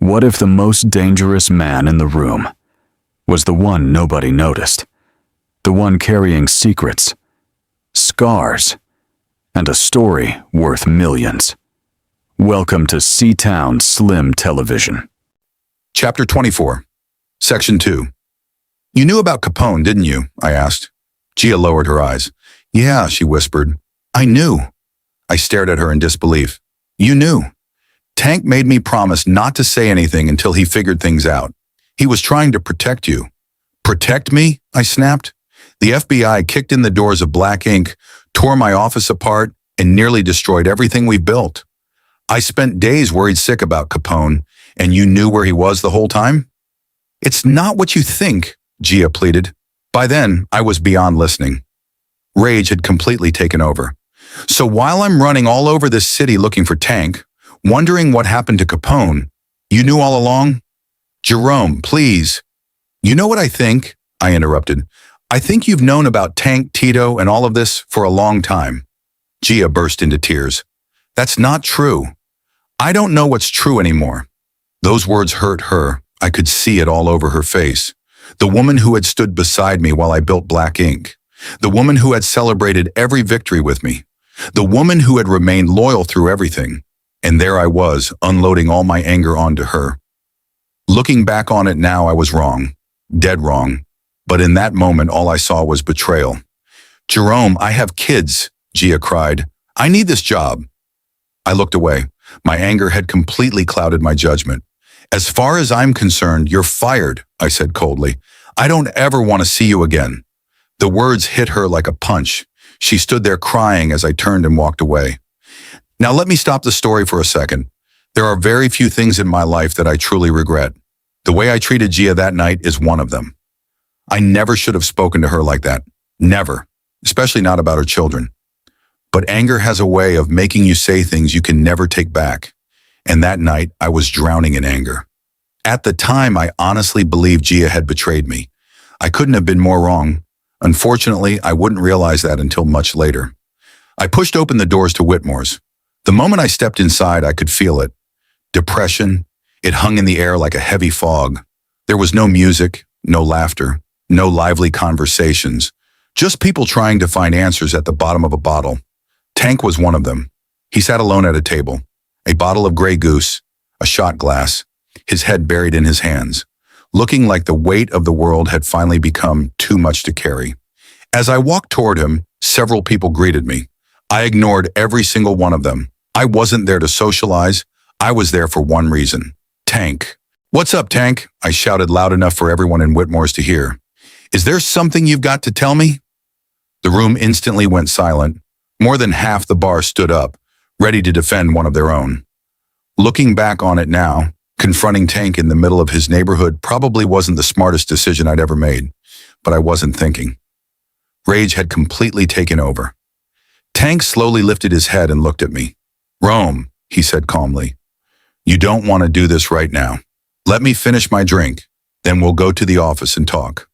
What if the most dangerous man in the room was the one nobody noticed? The one carrying secrets, scars, and a story worth millions. Welcome to C-Town Slim Television. Chapter 24, Section 2. You knew about Capone, didn't you? I asked. Gia lowered her eyes. Yeah, she whispered. I knew. I stared at her in disbelief. You knew. Tank made me promise not to say anything until he figured things out. He was trying to protect you. Protect me? I snapped. The FBI kicked in the doors of Black Ink, tore my office apart, and nearly destroyed everything we built. I spent days worried sick about Capone, and you knew where he was the whole time? It's not what you think, Gia pleaded. By then, I was beyond listening. Rage had completely taken over. So while I'm running all over this city looking for Tank, wondering what happened to Capone, you knew all along? Jerome, please. You know what I think? I interrupted. I think you've known about Tank, Tito, and all of this for a long time. Gia burst into tears. That's not true. I don't know what's true anymore. Those words hurt her. I could see it all over her face. The woman who had stood beside me while I built Black Ink. The woman who had celebrated every victory with me. The woman who had remained loyal through everything. And there I was, unloading all my anger onto her. Looking back on it now, I was wrong. Dead wrong. But in that moment, all I saw was betrayal. Jerome, I have kids, Gia cried. I need this job. I looked away. My anger had completely clouded my judgment. As far as I'm concerned, you're fired, I said coldly. I don't ever want to see you again. The words hit her like a punch. She stood there crying as I turned and walked away. Now let me stop the story for a second. There are very few things in my life that I truly regret. The way I treated Gia that night is one of them. I never should have spoken to her like that. Never. Especially not about her children. But anger has a way of making you say things you can never take back. And that night, I was drowning in anger. At the time, I honestly believed Gia had betrayed me. I couldn't have been more wrong. Unfortunately, I wouldn't realize that until much later. I pushed open the doors to Whitmore's. The moment I stepped inside, I could feel it. Depression. It hung in the air like a heavy fog. There was no music, no laughter, no lively conversations. Just people trying to find answers at the bottom of a bottle. Tank was one of them. He sat alone at a table. A bottle of Grey Goose, a shot glass, his head buried in his hands, looking like the weight of the world had finally become too much to carry. As I walked toward him, several people greeted me. I ignored every single one of them. I wasn't there to socialize. I was there for one reason. Tank. What's up, Tank? I shouted loud enough for everyone in Whitmore's to hear. Is there something you've got to tell me? The room instantly went silent. More than half the bar stood up, ready to defend one of their own. Looking back on it now, confronting Tank in the middle of his neighborhood probably wasn't the smartest decision I'd ever made, but I wasn't thinking. Rage had completely taken over. Tank slowly lifted his head and looked at me. Rome, he said calmly, you don't want to do this right now. Let me finish my drink, then we'll go to the office and talk.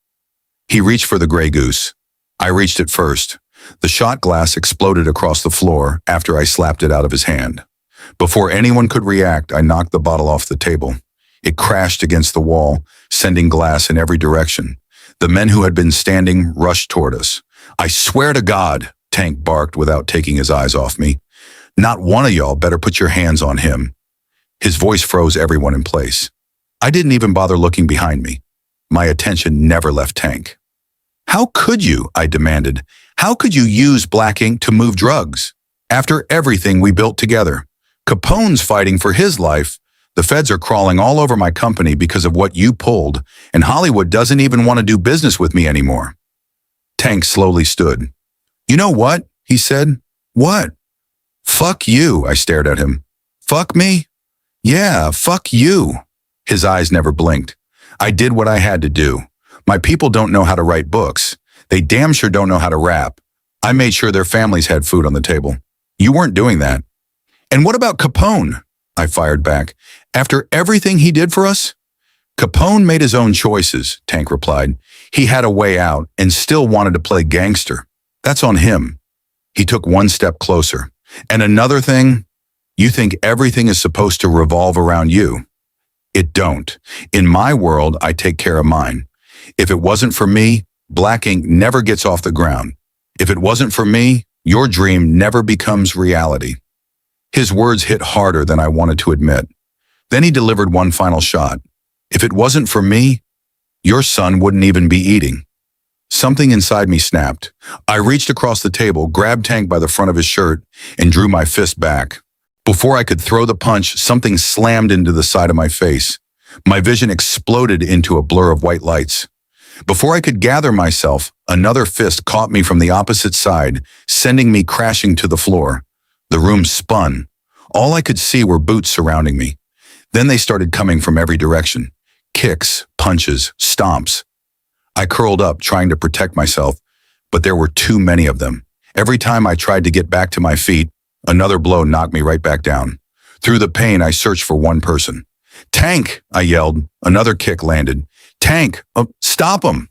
He reached for the Grey Goose. I reached it first. The shot glass exploded across the floor after I slapped it out of his hand. Before anyone could react, I knocked the bottle off the table. It crashed against the wall, sending glass in every direction. The men who had been standing rushed toward us. I swear to God, Tank barked without taking his eyes off me. Not one of y'all better put your hands on him. His voice froze everyone in place. I didn't even bother looking behind me. My attention never left Tank. How could you? I demanded. How could you use Black Ink to move drugs? After everything we built together. Capone's fighting for his life. The feds are crawling all over my company because of what you pulled, and Hollywood doesn't even want to do business with me anymore. Tank slowly stood. You know what? He said. What? Fuck you, I stared at him. Fuck me? Yeah, fuck you. His eyes never blinked. I did what I had to do. My people don't know how to write books. They damn sure don't know how to rap. I made sure their families had food on the table. You weren't doing that. And what about Capone? I fired back. After everything he did for us? Capone made his own choices, Tank replied. He had a way out and still wanted to play gangster. That's on him. He took one step closer. And another thing, you think everything is supposed to revolve around you. It don't. In my world, I take care of mine. If it wasn't for me, black ink never gets off the ground. If it wasn't for me, your dream never becomes reality. His words hit harder than I wanted to admit. Then he delivered one final shot. If it wasn't for me, your son wouldn't even be eating. Something inside me snapped. I reached across the table, grabbed Tank by the front of his shirt, and drew my fist back. Before I could throw the punch, something slammed into the side of my face. My vision exploded into a blur of white lights. Before I could gather myself, another fist caught me from the opposite side, sending me crashing to the floor. The room spun. All I could see were boots surrounding me. Then they started coming from every direction. Kicks, punches, stomps. I curled up, trying to protect myself, but there were too many of them. Every time I tried to get back to my feet, another blow knocked me right back down. Through the pain, I searched for one person. "Tank!" I yelled. Another kick landed. "Tank! Stop him!"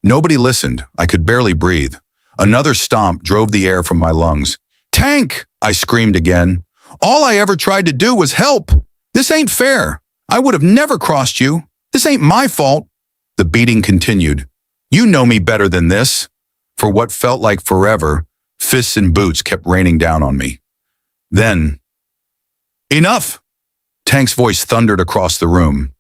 Nobody listened. I could barely breathe. Another stomp drove the air from my lungs. "Tank!" I screamed again. "All I ever tried to do was help. This ain't fair. I would have never crossed you. This ain't my fault." The beating continued. "You know me better than this." For what felt like forever, fists and boots kept raining down on me. Then, "Enough!" Tank's voice thundered across the room.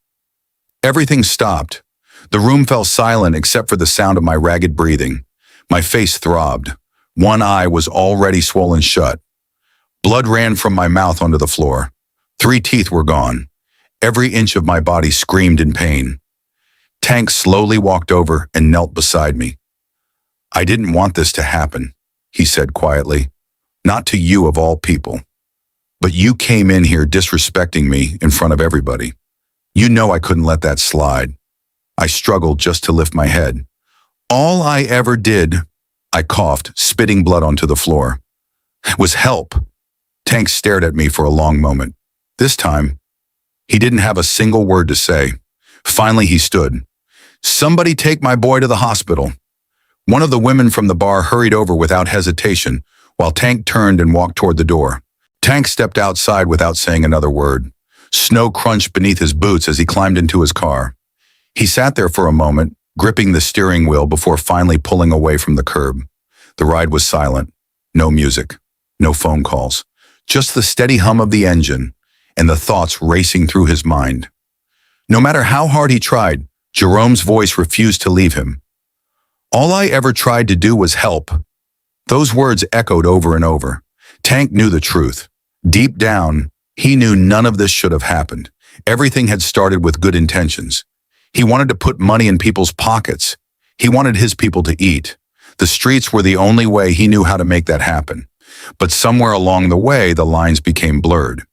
Everything stopped. The room fell silent except for the sound of my ragged breathing. My face throbbed. One eye was already swollen shut. Blood ran from my mouth onto the floor. 3 teeth were gone. Every inch of my body screamed in pain. Tank slowly walked over and knelt beside me. "I didn't want this to happen," he said quietly. "Not to you of all people. But you came in here disrespecting me in front of everybody. You know I couldn't let that slide." I struggled just to lift my head. "All I ever did," I coughed, spitting blood onto the floor, "was help." Tank stared at me for a long moment. This time, he didn't have a single word to say. Finally, he stood. "Somebody take my boy to the hospital." One of the women from the bar hurried over without hesitation, while Tank turned and walked toward the door. Tank stepped outside without saying another word. Snow crunched beneath his boots as he climbed into his car. He sat there for a moment, gripping the steering wheel before finally pulling away from the curb. The ride was silent. No music. No phone calls. Just the steady hum of the engine and the thoughts racing through his mind. No matter how hard he tried, Jerome's voice refused to leave him. "All I ever tried to do was help." Those words echoed over and over. Tank knew the truth. Deep down, he knew none of this should have happened. Everything had started with good intentions. He wanted to put money in people's pockets. He wanted his people to eat. The streets were the only way he knew how to make that happen. But somewhere along the way, the lines became blurred.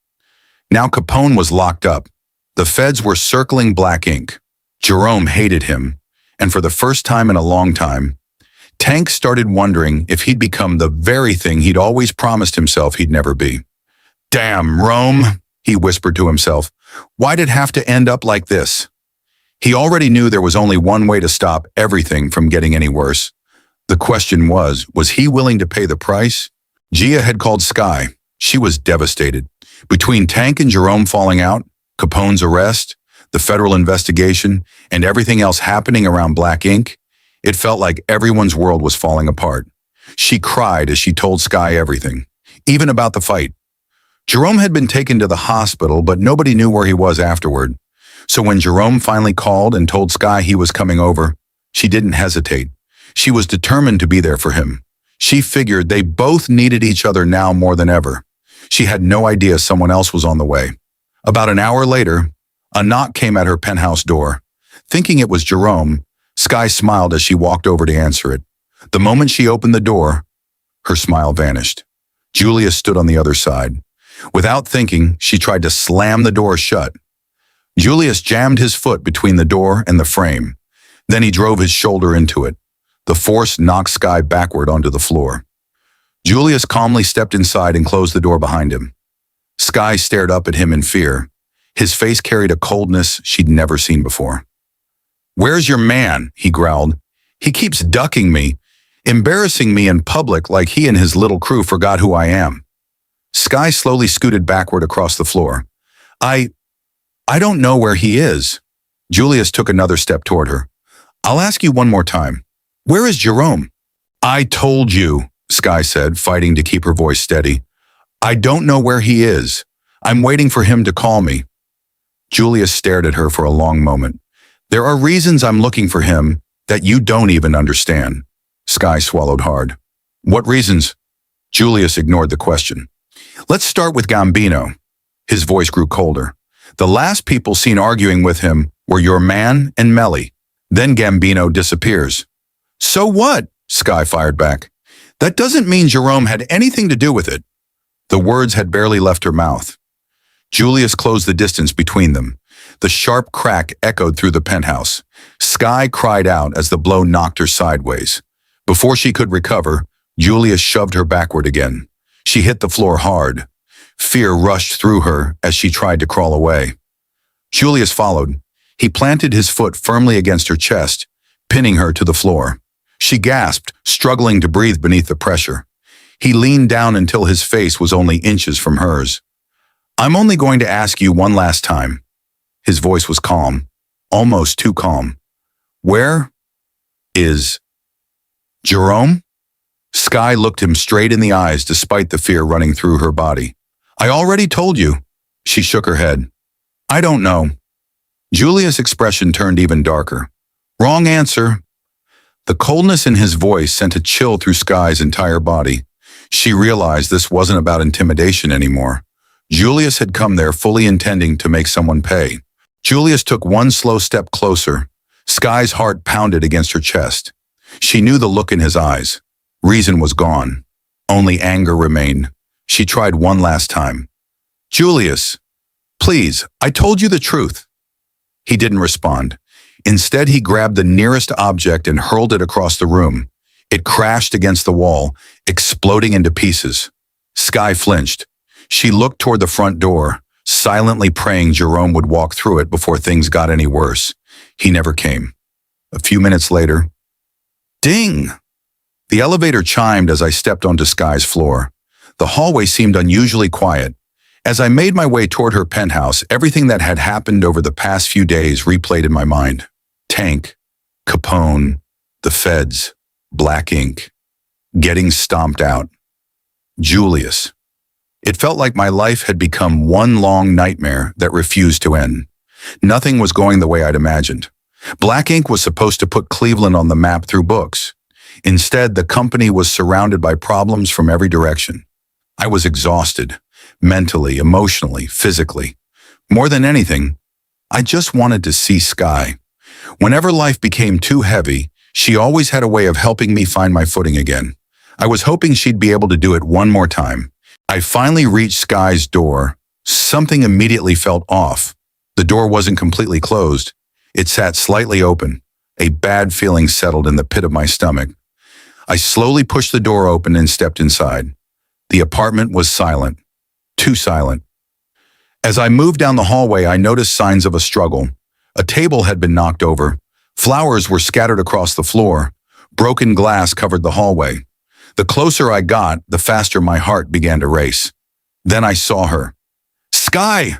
Now Capone was locked up. The feds were circling black ink. Jerome hated him. And for the first time in a long time, Tank started wondering if he'd become the very thing he'd always promised himself he'd never be. "Damn, Rome," he whispered to himself. "Why'd it have to end up like this?" He already knew there was only one way to stop everything from getting any worse. The question was he willing to pay the price? Gia had called Sky. She was devastated. Between Tank and Jerome falling out, Capone's arrest, the federal investigation, and everything else happening around black ink, it felt like everyone's world was falling apart. She cried as she told Sky everything, even about the fight. Jerome had been taken to the hospital, but nobody knew where he was afterward. So when Jerome finally called and told Sky he was coming over, she didn't hesitate. She was determined to be there for him. She figured they both needed each other now more than ever. She had no idea someone else was on the way. About an hour later, a knock came at her penthouse door. Thinking it was Jerome, Sky smiled as she walked over to answer it. The moment she opened the door, her smile vanished. Julia stood on the other side. Without thinking, she tried to slam the door shut. Julius jammed his foot between the door and the frame. Then he drove his shoulder into it. The force knocked Sky backward onto the floor. Julius calmly stepped inside and closed the door behind him. Sky stared up at him in fear. His face carried a coldness she'd never seen before. "Where's your man?" he growled. "He keeps ducking me, embarrassing me in public like he and his little crew forgot who I am." Sky slowly scooted backward across the floor. I don't know where he is. Julius took another step toward her. I'll ask you one more time. Where is Jerome? I told you, Sky said, fighting to keep her voice steady. I don't know where he is. I'm waiting for him to call me. Julius stared at her for a long moment. There are reasons I'm looking for him that you don't even understand. Sky swallowed hard. What reasons? Julius ignored the question. Let's start with Gambino. His voice grew colder. The last people seen arguing with him were your man and Melly. Then Gambino disappears. So what? Sky fired back. That doesn't mean Jerome had anything to do with it. The words had barely left her mouth. Julius closed the distance between them. The sharp crack echoed through the penthouse. Sky cried out as the blow knocked her sideways. Before she could recover, Julius shoved her backward again. She hit the floor hard. Fear rushed through her as she tried to crawl away. Julius followed. He planted his foot firmly against her chest, pinning her to the floor. She gasped, struggling to breathe beneath the pressure. He leaned down until his face was only inches from hers. I'm only going to ask you one last time. His voice was calm, almost too calm. Where is Jerome? Sky looked him straight in the eyes despite the fear running through her body. I already told you. She shook her head. I don't know. Julia's expression turned even darker. Wrong answer. The coldness in his voice sent a chill through Sky's entire body. She realized this wasn't about intimidation anymore. Julius had come there fully intending to make someone pay. Julius took one slow step closer. Sky's heart pounded against her chest. She knew the look in his eyes. Reason was gone. Only anger remained. She tried one last time. Julius, please, I told you the truth. He didn't respond. Instead, he grabbed the nearest object and hurled it across the room. It crashed against the wall, exploding into pieces. Sky flinched. She looked toward the front door, silently praying Jerome would walk through it before things got any worse. He never came. A few minutes later, ding! The elevator chimed as I stepped onto Sky's floor. The hallway seemed unusually quiet. As I made my way toward her penthouse, everything that had happened over the past few days replayed in my mind. Tank, Capone, the feds, black ink, getting stomped out. Julius. It felt like my life had become one long nightmare that refused to end. Nothing was going the way I'd imagined. Black ink was supposed to put Cleveland on the map through books. Instead, the company was surrounded by problems from every direction. I was exhausted, mentally, emotionally, physically. More than anything, I just wanted to see Sky. Whenever life became too heavy, she always had a way of helping me find my footing again. I was hoping she'd be able to do it one more time. I finally reached Sky's door. Something immediately felt off. The door wasn't completely closed. It sat slightly open. A bad feeling settled in the pit of my stomach. I slowly pushed the door open and stepped inside. The apartment was silent. Too silent. As I moved down the hallway, I noticed signs of a struggle. A table had been knocked over. Flowers were scattered across the floor. Broken glass covered the hallway. The closer I got, the faster my heart began to race. Then I saw her. Sky!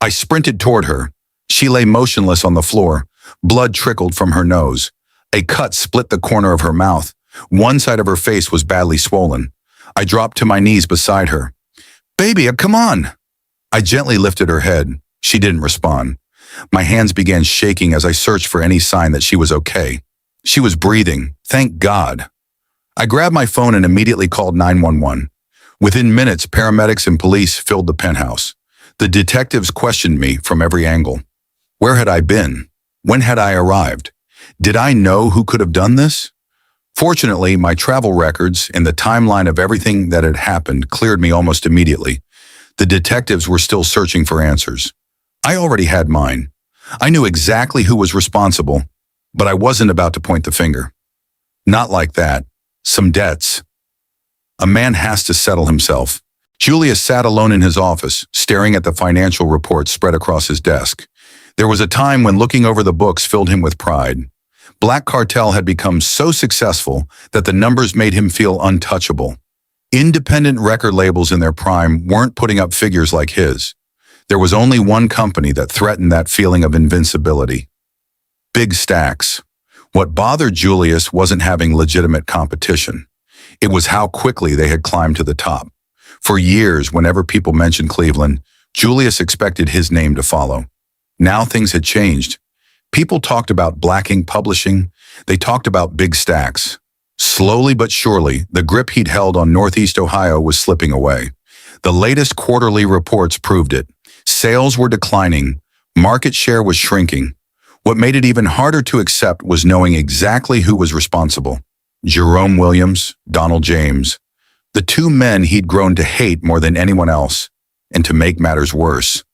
I sprinted toward her. She lay motionless on the floor. Blood trickled from her nose. A cut split the corner of her mouth. One side of her face was badly swollen. I dropped to my knees beside her. Baby, come on! I gently lifted her head. She didn't respond. My hands began shaking as I searched for any sign that she was okay. She was breathing. Thank God. I grabbed my phone and immediately called 911. Within minutes, paramedics and police filled the penthouse. The detectives questioned me from every angle. Where had I been? When had I arrived? Did I know who could have done this? Fortunately, my travel records and the timeline of everything that had happened cleared me almost immediately. The detectives were still searching for answers. I already had mine. I knew exactly who was responsible, but I wasn't about to point the finger. Not like that. Some debts. A man has to settle himself. Julius sat alone in his office, staring at the financial reports spread across his desk. There was a time when looking over the books filled him with pride. Black Cartel had become so successful that the numbers made him feel untouchable. Independent record labels in their prime weren't putting up figures like his. There was only one company that threatened that feeling of invincibility. Big Stacks. What bothered Julius wasn't having legitimate competition. It was how quickly they had climbed to the top. For years, whenever people mentioned Cleveland, Julius expected his name to follow. Now things had changed. People talked about Black Ink Publishing. They talked about Big Stacks. Slowly but surely, the grip he'd held on Northeast Ohio was slipping away. The latest quarterly reports proved it. Sales were declining. Market share was shrinking. What made it even harder to accept was knowing exactly who was responsible. Jerome Williams, Donald James. The two men he'd grown to hate more than anyone else. And to make matters worse,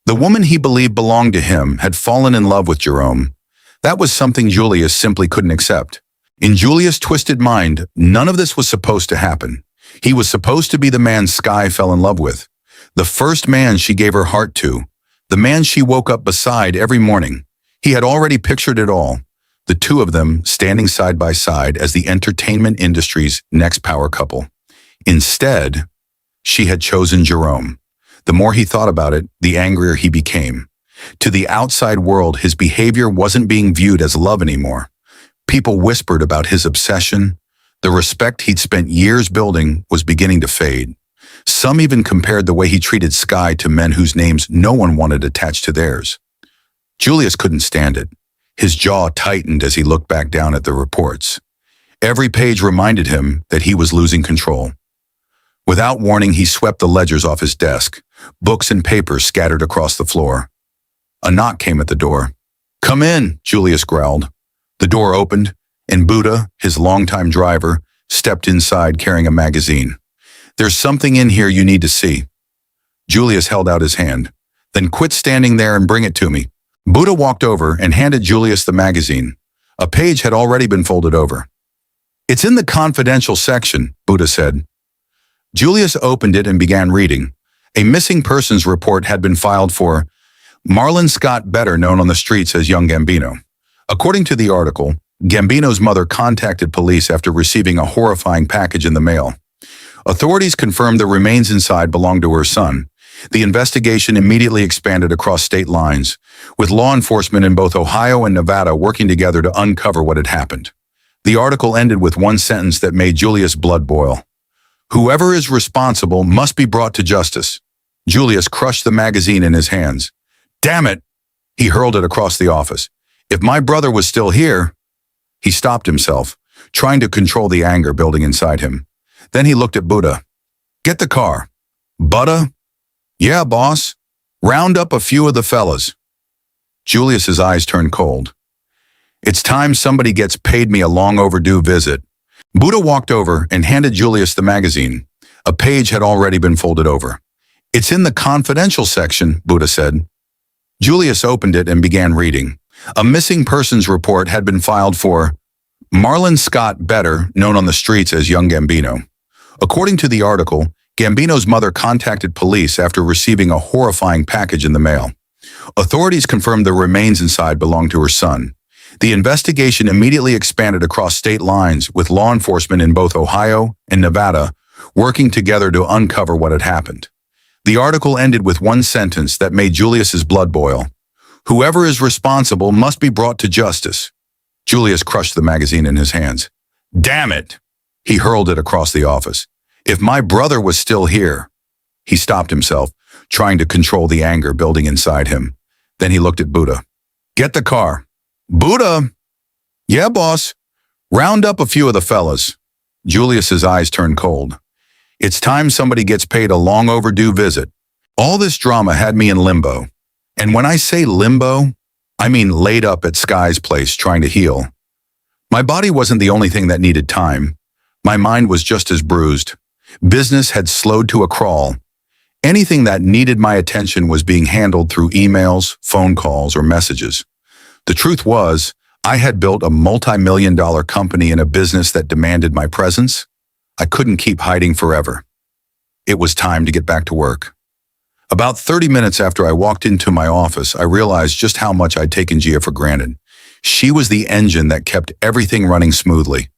the woman he believed belonged to him had fallen in love with Jerome. That was something Julius simply couldn't accept. In Julius' twisted mind, none of this was supposed to happen. He was supposed to be the man Sky fell in love with. The first man she gave her heart to. The man she woke up beside every morning. He had already pictured it all. The two of them standing side by side as the entertainment industry's next power couple. Instead, she had chosen Jerome. The more he thought about it, the angrier he became. To the outside world, his behavior wasn't being viewed as love anymore. People whispered about his obsession. The respect he'd spent years building was beginning to fade. Some even compared the way he treated Sky to men whose names no one wanted attached to theirs. Julius couldn't stand it. His jaw tightened as he looked back down at the reports. Every page reminded him that he was losing control. Without warning, he swept the ledgers off his desk, books and papers scattered across the floor. A knock came at the door. "Come in," Julius growled. The door opened, and Buddha, his longtime driver, stepped inside carrying a magazine. "There's something in here you need to see." Julius held out his hand. "Then quit standing there and bring it to me." Buddha walked over and handed Julius the magazine. A page had already been folded over. "It's in the confidential section," Buddha said. Julius opened it and began reading. A missing persons report had been filed for Marlon Scott, better known on the streets as Young Gambino. According to the article, Gambino's mother contacted police after receiving a horrifying package in the mail. Authorities confirmed the remains inside belonged to her son. The investigation immediately expanded across state lines, with law enforcement in both Ohio and Nevada working together to uncover what had happened. The article ended with one sentence that made Julius' blood boil. "Whoever is responsible must be brought to justice." Julius crushed the magazine in his hands. "Damn it!" He hurled it across the office. "If my brother was still here..." He stopped himself, trying to control the anger building inside him. Then he looked at Buddha. "Get the car." "Buddha?" "Yeah, boss. Round up a few of the fellas." Julius's eyes turned cold. "It's time somebody gets paid me a long overdue visit." Buddha walked over and handed Julius the magazine. A page had already been folded over. "It's in the confidential section," Buddha said. Julius opened it and began reading. A missing persons report had been filed for Marlon Scott, better known on the streets as Young Gambino. According to the article, Gambino's mother contacted police after receiving a horrifying package in the mail. Authorities confirmed the remains inside belonged to her son. The investigation immediately expanded across state lines, with law enforcement in both Ohio and Nevada working together to uncover what had happened. The article ended with one sentence that made Julius's blood boil. "Whoever is responsible must be brought to justice." Julius crushed the magazine in his hands. "Damn it!" He hurled it across the office. "If my brother was still here..." He stopped himself, trying to control the anger building inside him. Then he looked at Buddha. "Get the car." "Buddha?" "Yeah, boss. Round up a few of the fellas." Julius's eyes turned cold. "It's time somebody gets paid a long overdue visit." All this drama had me in limbo. And when I say limbo, I mean laid up at Sky's place trying to heal. My body wasn't the only thing that needed time. My mind was just as bruised. Business had slowed to a crawl. Anything that needed my attention was being handled through emails, phone calls, or messages. The truth was, I had built a multi-million-dollar company in a business that demanded my presence. I couldn't keep hiding forever. It was time to get back to work. About 30 minutes after I walked into my office, I realized just how much I'd taken Gia for granted. She was the engine that kept everything running smoothly.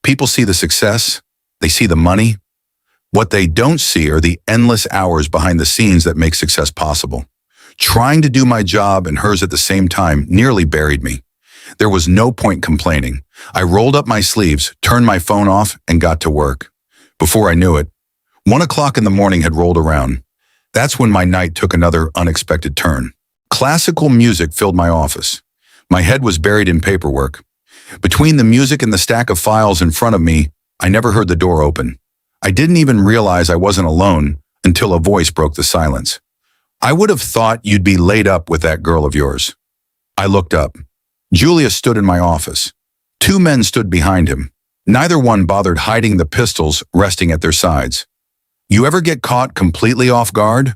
People see the success, they see the money, What they don't see are the endless hours behind the scenes that make success possible. Trying to do my job and hers at the same time nearly buried me. There was no point complaining. I rolled up my sleeves, turned my phone off, and got to work. Before I knew it, 1 o'clock in the morning had rolled around. That's when my night took another unexpected turn. Classical music filled my office. My head was buried in paperwork. Between the music and the stack of files in front of me, I never heard the door open. I didn't even realize I wasn't alone until a voice broke the silence. I would have thought you'd be laid up with that girl of yours. I looked up. Julius stood in my office. 2 men stood behind him. Neither one bothered hiding the pistols resting at their sides. You ever get caught completely off guard?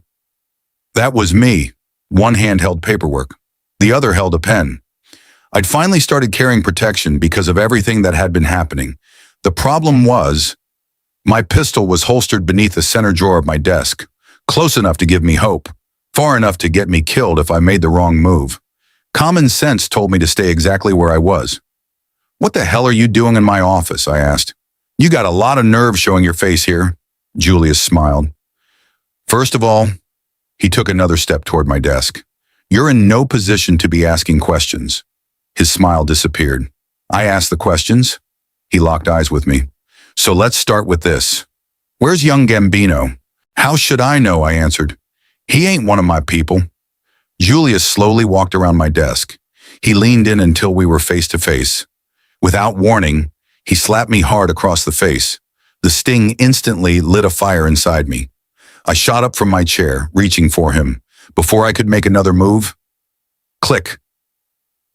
That was me. One hand held paperwork. The other held a pen. I'd finally started carrying protection because of everything that had been happening. The problem was, my pistol was holstered beneath the center drawer of my desk, close enough to give me hope, far enough to get me killed if I made the wrong move. Common sense told me to stay exactly where I was. What the hell are you doing in my office? I asked. You got a lot of nerve showing your face here. Julius smiled. First of all, he took another step toward my desk. You're in no position to be asking questions. His smile disappeared. I asked the questions. He locked eyes with me. So let's start with this. Where's young Gambino? How should I know? I answered. He ain't one of my people. Julius slowly walked around my desk. He leaned in until we were face to face. Without warning, he slapped me hard across the face. The sting instantly lit a fire inside me. I shot up from my chair, reaching for him. Before I could make another move, click,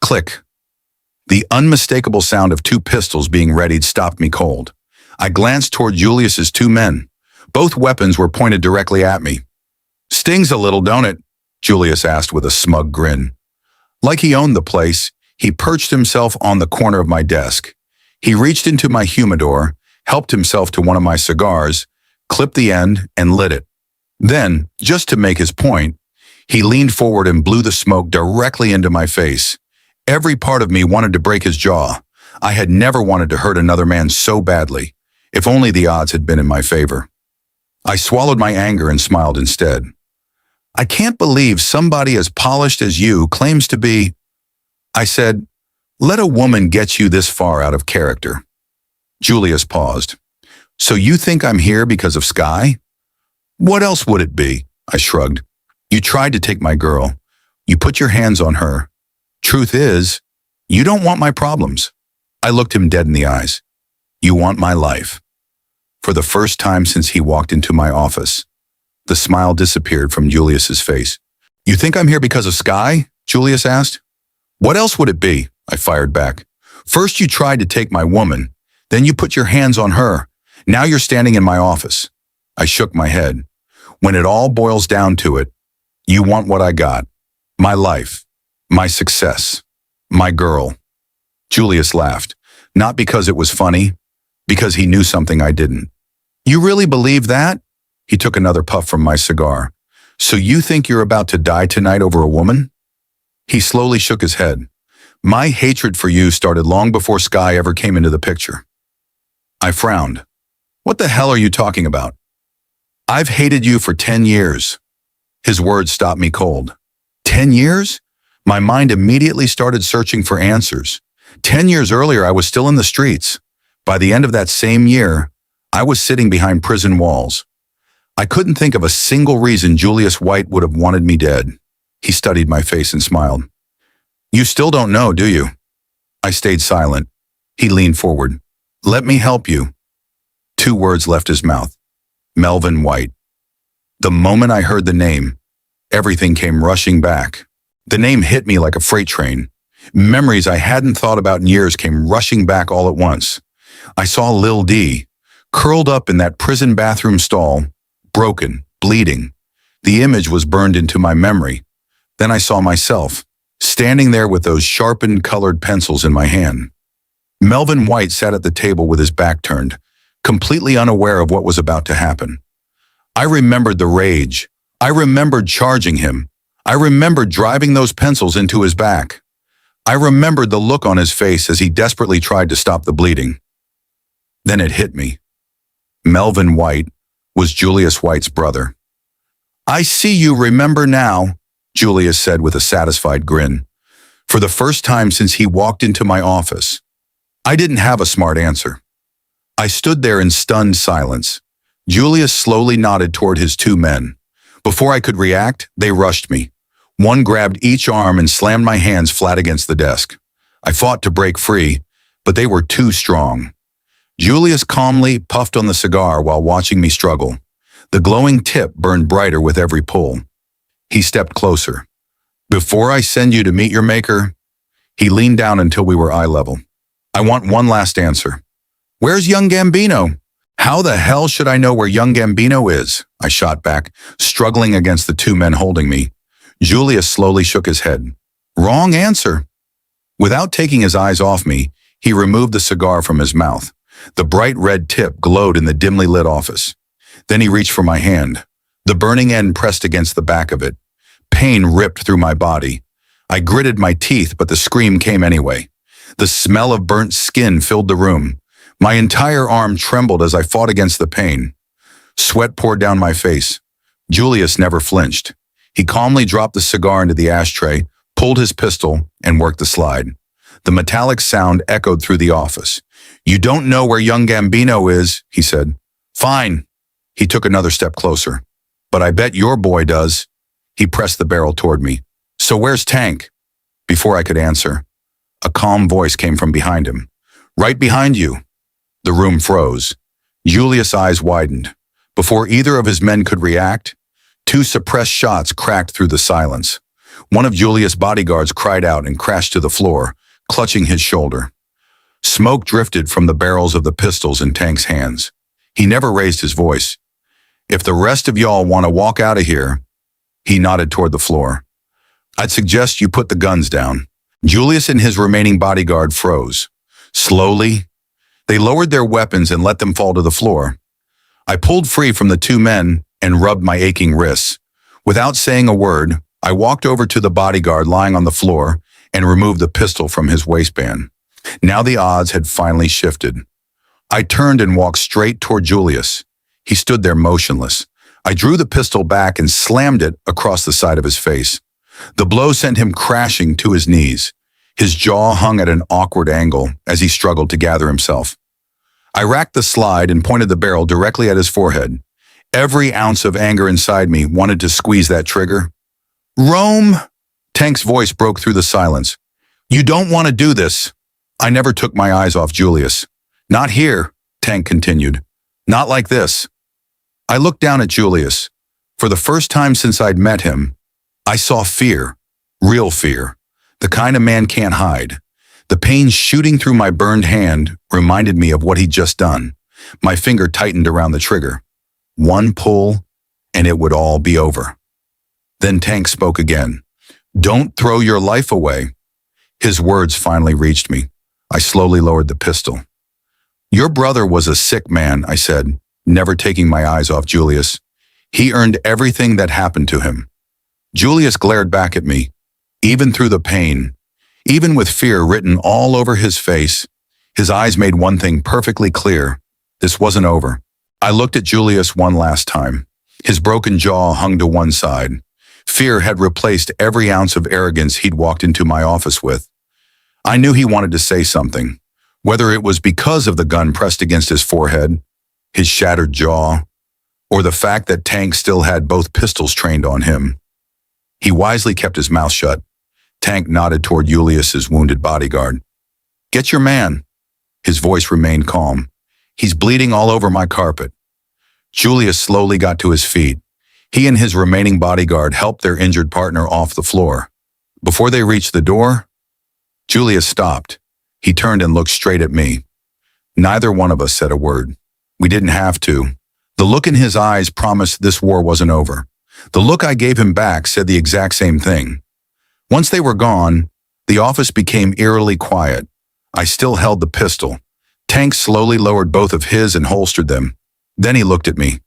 click. The unmistakable sound of 2 pistols being readied stopped me cold. I glanced toward Julius's 2 men. Both weapons were pointed directly at me. Stings a little, don't it? Julius asked with a smug grin. Like he owned the place, he perched himself on the corner of my desk. He reached into my humidor, helped himself to one of my cigars, clipped the end, and lit it. Then, just to make his point, he leaned forward and blew the smoke directly into my face. Every part of me wanted to break his jaw. I had never wanted to hurt another man so badly. If only the odds had been in my favor. I swallowed my anger and smiled instead. I can't believe somebody as polished as you claims to be... I said, let a woman get you this far out of character. Julius paused. So you think I'm here because of Sky? What else would it be? I shrugged. You tried to take my girl. You put your hands on her. Truth is, you don't want my problems. I looked him dead in the eyes. You want my life. For the first time since he walked into my office, the smile disappeared from Julius's face. You think I'm here because of Sky? Julius asked. What else would it be? I fired back. First you tried to take my woman, then you put your hands on her. Now you're standing in my office. I shook my head. When it all boils down to it, you want what I got. My life, my success, my girl. Julius laughed, not because it was funny, because he knew something I didn't. You really believe that? He took another puff from my cigar. So you think you're about to die tonight over a woman? He slowly shook his head. My hatred for you started long before Sky ever came into the picture. I frowned. What the hell are you talking about? I've hated you for 10 years. His words stopped me cold. 10 years? My mind immediately started searching for answers. 10 years earlier, I was still in the streets. By the end of that same year, I was sitting behind prison walls. I couldn't think of a single reason Julius White would have wanted me dead. He studied my face and smiled. You still don't know, do you? I stayed silent. He leaned forward. Let me help you. 2 words left his mouth. Melvin White. The moment I heard the name, everything came rushing back. The name hit me like a freight train. Memories I hadn't thought about in years came rushing back all at once. I saw Lil D, curled up in that prison bathroom stall, broken, bleeding. The image was burned into my memory. Then I saw myself, standing there with those sharpened colored pencils in my hand. Melvin White sat at the table with his back turned, completely unaware of what was about to happen. I remembered the rage. I remembered charging him. I remembered driving those pencils into his back. I remembered the look on his face as he desperately tried to stop the bleeding. Then it hit me. Melvin White was Julius White's brother. "I see you remember now," Julius said with a satisfied grin. For the first time since he walked into my office. I didn't have a smart answer. I stood there in stunned silence. Julius slowly nodded toward his two men. Before I could react, they rushed me. One grabbed each arm and slammed my hands flat against the desk. I fought to break free, but they were too strong. Julius calmly puffed on the cigar while watching me struggle. The glowing tip burned brighter with every pull. He stepped closer. "Before I send you to meet your maker," he leaned down until we were eye level. "I want one last answer. Where's young Gambino?" "How the hell should I know where young Gambino is?" I shot back, struggling against the two men holding me. Julius slowly shook his head. "Wrong answer." Without taking his eyes off me, he removed the cigar from his mouth. The bright red tip glowed in the dimly lit office. Then he reached for my hand. The burning end pressed against the back of it. Pain ripped through my body. I gritted my teeth, but the scream came anyway. The smell of burnt skin filled the room. My entire arm trembled as I fought against the pain. Sweat poured down my face. Julius never flinched. He calmly dropped the cigar into the ashtray, pulled his pistol, and worked the slide. The metallic sound echoed through the office. "You don't know where young Gambino is," he said. "Fine." He took another step closer. "But I bet your boy does." He pressed the barrel toward me. "So where's Tank?" Before I could answer, a calm voice came from behind him. "Right behind you." The room froze. Julius' eyes widened. Before either of his men could react, two suppressed shots cracked through the silence. One of Julius' bodyguards cried out and crashed to the floor, clutching his shoulder. Smoke drifted from the barrels of the pistols in Tank's hands. He never raised his voice. "If the rest of y'all want to walk out of here," he nodded toward the floor, "I'd suggest you put the guns down." Julius and his remaining bodyguard froze. Slowly, they lowered their weapons and let them fall to the floor. I pulled free from the two men and rubbed my aching wrists. Without saying a word, I walked over to the bodyguard lying on the floor and removed the pistol from his waistband. Now the odds had finally shifted. I turned and walked straight toward Julius. He stood there motionless. I drew the pistol back and slammed it across the side of his face. The blow sent him crashing to his knees. His jaw hung at an awkward angle as he struggled to gather himself. I racked the slide and pointed the barrel directly at his forehead. Every ounce of anger inside me wanted to squeeze that trigger. "Rome!" Tank's voice broke through the silence. "You don't want to do this." I never took my eyes off Julius. "Not here," Tank continued. "Not like this." I looked down at Julius. For the first time since I'd met him, I saw fear, real fear, the kind a man can't hide. The pain shooting through my burned hand reminded me of what he'd just done. My finger tightened around the trigger. One pull, and it would all be over. Then Tank spoke again. "Don't throw your life away." His words finally reached me. I slowly lowered the pistol. "Your brother was a sick man," I said, never taking my eyes off Julius. "He earned everything that happened to him." Julius glared back at me, even through the pain, even with fear written all over his face. His eyes made one thing perfectly clear. This wasn't over. I looked at Julius one last time. His broken jaw hung to one side. Fear had replaced every ounce of arrogance he'd walked into my office with. I knew he wanted to say something, whether it was because of the gun pressed against his forehead, his shattered jaw, or the fact that Tank still had both pistols trained on him. He wisely kept his mouth shut. Tank nodded toward Julius's wounded bodyguard. "Get your man." His voice remained calm. "He's bleeding all over my carpet." Julius slowly got to his feet. He and his remaining bodyguard helped their injured partner off the floor. Before they reached the door, Julius stopped. He turned and looked straight at me. Neither one of us said a word. We didn't have to. The look in his eyes promised this war wasn't over. The look I gave him back said the exact same thing. Once they were gone, the office became eerily quiet. I still held the pistol. Tank slowly lowered both of his and holstered them. Then he looked at me.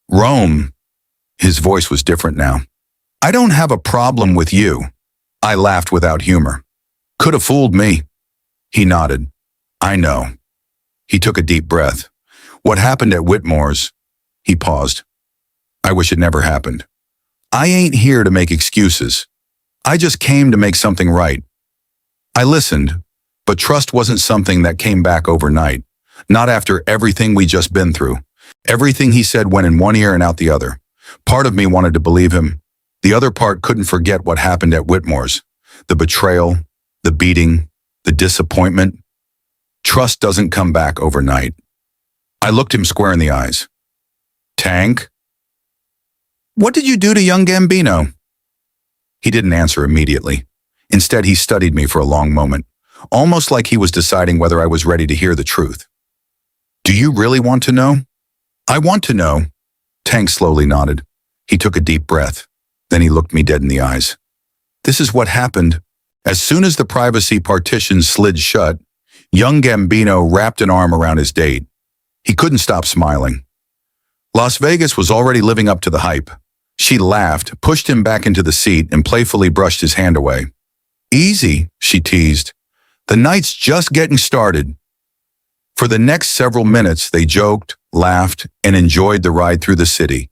"Rome." His voice was different now. "I don't have a problem with you." I laughed without humor. "Could have fooled me." He nodded. "I know." He took a deep breath. "What happened at Whitmore's?" He paused. I wish it never happened. I ain't here to make excuses. I just came to make something right. I listened, but trust wasn't something that came back overnight. Not after everything we just been through. Everything he said went in one ear and out the other. Part of me wanted to believe him. The other part couldn't forget what happened at Whitmore's. The betrayal, the beating, the disappointment. Trust doesn't come back overnight. I looked him square in the eyes. Tank? What did you do to young Gambino? He didn't answer immediately. Instead, he studied me for a long moment, almost like he was deciding whether I was ready to hear the truth. Do you really want to know? I want to know. Tank slowly nodded. He took a deep breath. Then he looked me dead in the eyes. This is what happened. As soon as the privacy partition slid shut, young Gambino wrapped an arm around his date. He couldn't stop smiling. Las Vegas was already living up to the hype. She laughed, pushed him back into the seat, and playfully brushed his hand away. Easy, she teased. The night's just getting started. For the next several minutes, they joked, laughed, and enjoyed the ride through the city.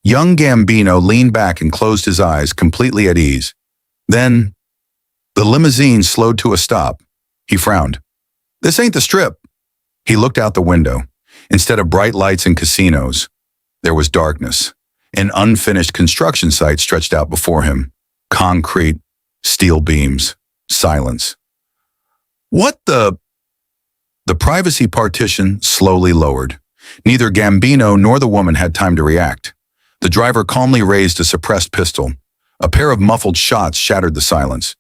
Young Gambino leaned back and closed his eyes, completely at ease. Then, the limousine slowed to a stop. He frowned. This ain't the Strip. He looked out the window. Instead of bright lights and casinos, there was darkness. An unfinished construction site stretched out before him. Concrete, steel beams, silence. What the? The privacy partition slowly lowered. Neither Gambino nor the woman had time to react. The driver calmly raised a suppressed pistol. A pair of muffled shots shattered the silence.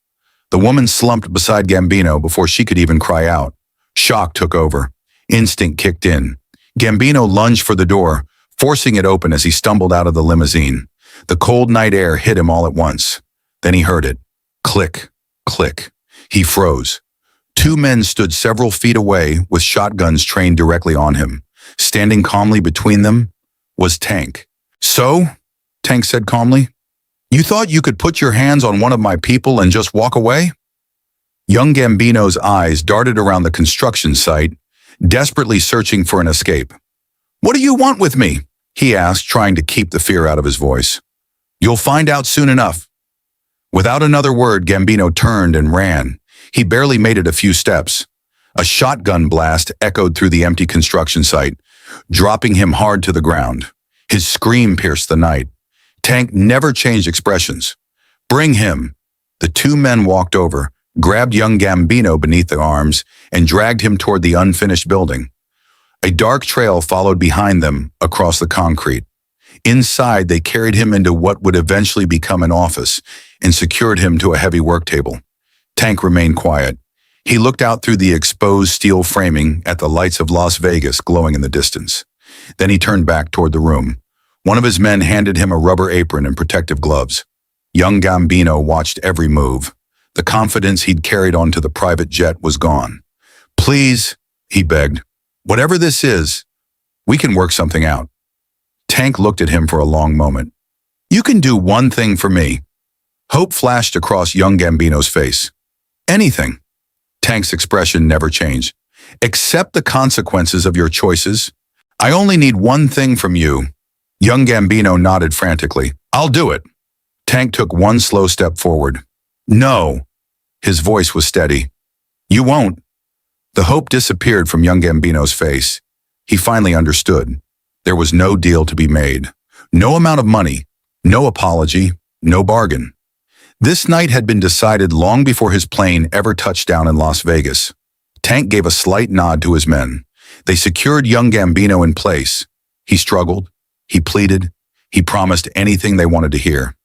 The woman slumped beside Gambino before she could even cry out. Shock took over. Instinct kicked in. Gambino lunged for the door, forcing it open as he stumbled out of the limousine. The cold night air hit him all at once. Then he heard it. Click, click. He froze. Two men stood several feet away with shotguns trained directly on him. Standing calmly between them was Tank. So, Tank said calmly, you thought you could put your hands on one of my people and just walk away? Young Gambino's eyes darted around the construction site, desperately searching for an escape. What do you want with me? He asked, trying to keep the fear out of his voice. You'll find out soon enough. Without another word, Gambino turned and ran. He barely made it a few steps. A shotgun blast echoed through the empty construction site, dropping him hard to the ground. His scream pierced the night. Tank never changed expressions. Bring him. The two men walked over, grabbed young Gambino beneath the arms, and dragged him toward the unfinished building. A dark trail followed behind them across the concrete. Inside, they carried him into what would eventually become an office and secured him to a heavy work table. Tank remained quiet. He looked out through the exposed steel framing at the lights of Las Vegas glowing in the distance. Then he turned back toward the room. One of his men handed him a rubber apron and protective gloves. Young Gambino watched every move. The confidence he'd carried onto the private jet was gone. Please, he begged, whatever this is, we can work something out. Tank looked at him for a long moment. You can do one thing for me. Hope flashed across young Gambino's face. Anything. Tank's expression never changed. Accept the consequences of your choices. I only need one thing from you. Young Gambino nodded frantically. I'll do it. Tank took one slow step forward. No. His voice was steady. You won't. The hope disappeared from young Gambino's face. He finally understood. There was no deal to be made. No amount of money. No apology. No bargain. This night had been decided long before his plane ever touched down in Las Vegas. Tank gave a slight nod to his men. They secured young Gambino in place. He struggled. He pleaded. He promised anything they wanted to hear.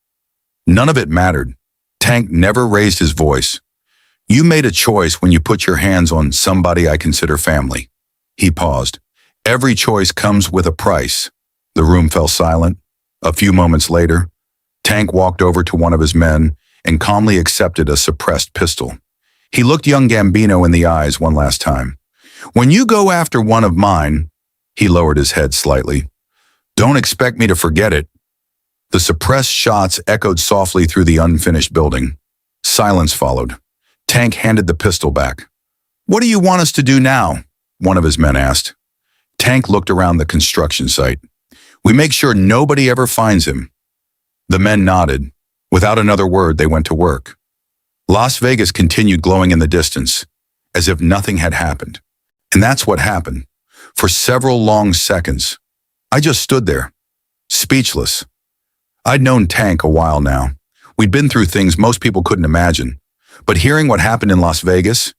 None of it mattered. Tank never raised his voice. You made a choice when you put your hands on somebody I consider family. He paused. Every choice comes with a price. The room fell silent. A few moments later, Tank walked over to one of his men and calmly accepted a suppressed pistol. He looked young Gambino in the eyes one last time. When you go after one of mine, he lowered his head slightly. Don't expect me to forget it. The suppressed shots echoed softly through the unfinished building. Silence followed. Tank handed the pistol back. What do you want us to do now? One of his men asked. Tank looked around the construction site. We make sure nobody ever finds him." The men nodded. Without another word, they went to work. Las Vegas continued glowing in the distance, as if nothing had happened. And that's what happened. For several long seconds, I just stood there, speechless. I'd known Tank a while now. We'd been through things most people couldn't imagine. But hearing what happened in Las Vegas,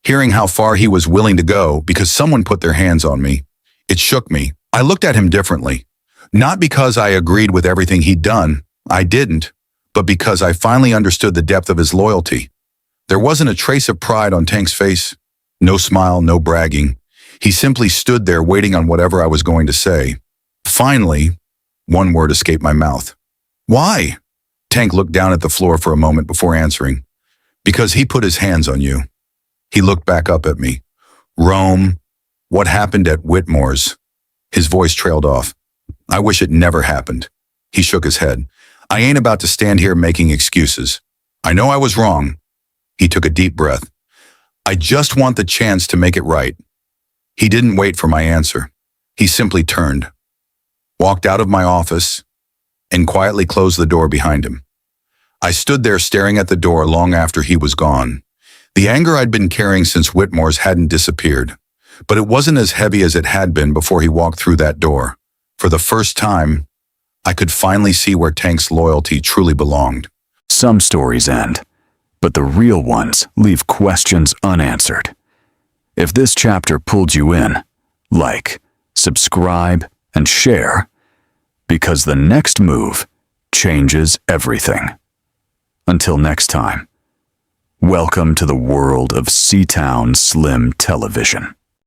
hearing how far he was willing to go because someone put their hands on me, it shook me. I looked at him differently. Not because I agreed with everything he'd done, I didn't, but because I finally understood the depth of his loyalty. There wasn't a trace of pride on Tank's face, no smile, no bragging. He simply stood there waiting on whatever I was going to say. Finally, one word escaped my mouth. "Why?" Tank looked down at the floor for a moment before answering. "Because he put his hands on you." He looked back up at me. "Rome, what happened at Whitmore's?" His voice trailed off. "I wish it never happened." He shook his head. "I ain't about to stand here making excuses. I know I was wrong." He took a deep breath. "I just want the chance to make it right." He didn't wait for my answer. He simply turned, walked out of my office, and quietly closed the door behind him. I stood there staring at the door long after he was gone. The anger I'd been carrying since Whitmore's hadn't disappeared, but it wasn't as heavy as it had been before he walked through that door. For the first time, I could finally see where Tank's loyalty truly belonged. Some stories end, but the real ones leave questions unanswered. If this chapter pulled you in, like, subscribe, and share, because the next move changes everything. Until next time, welcome to the world of Seatown Slim Television.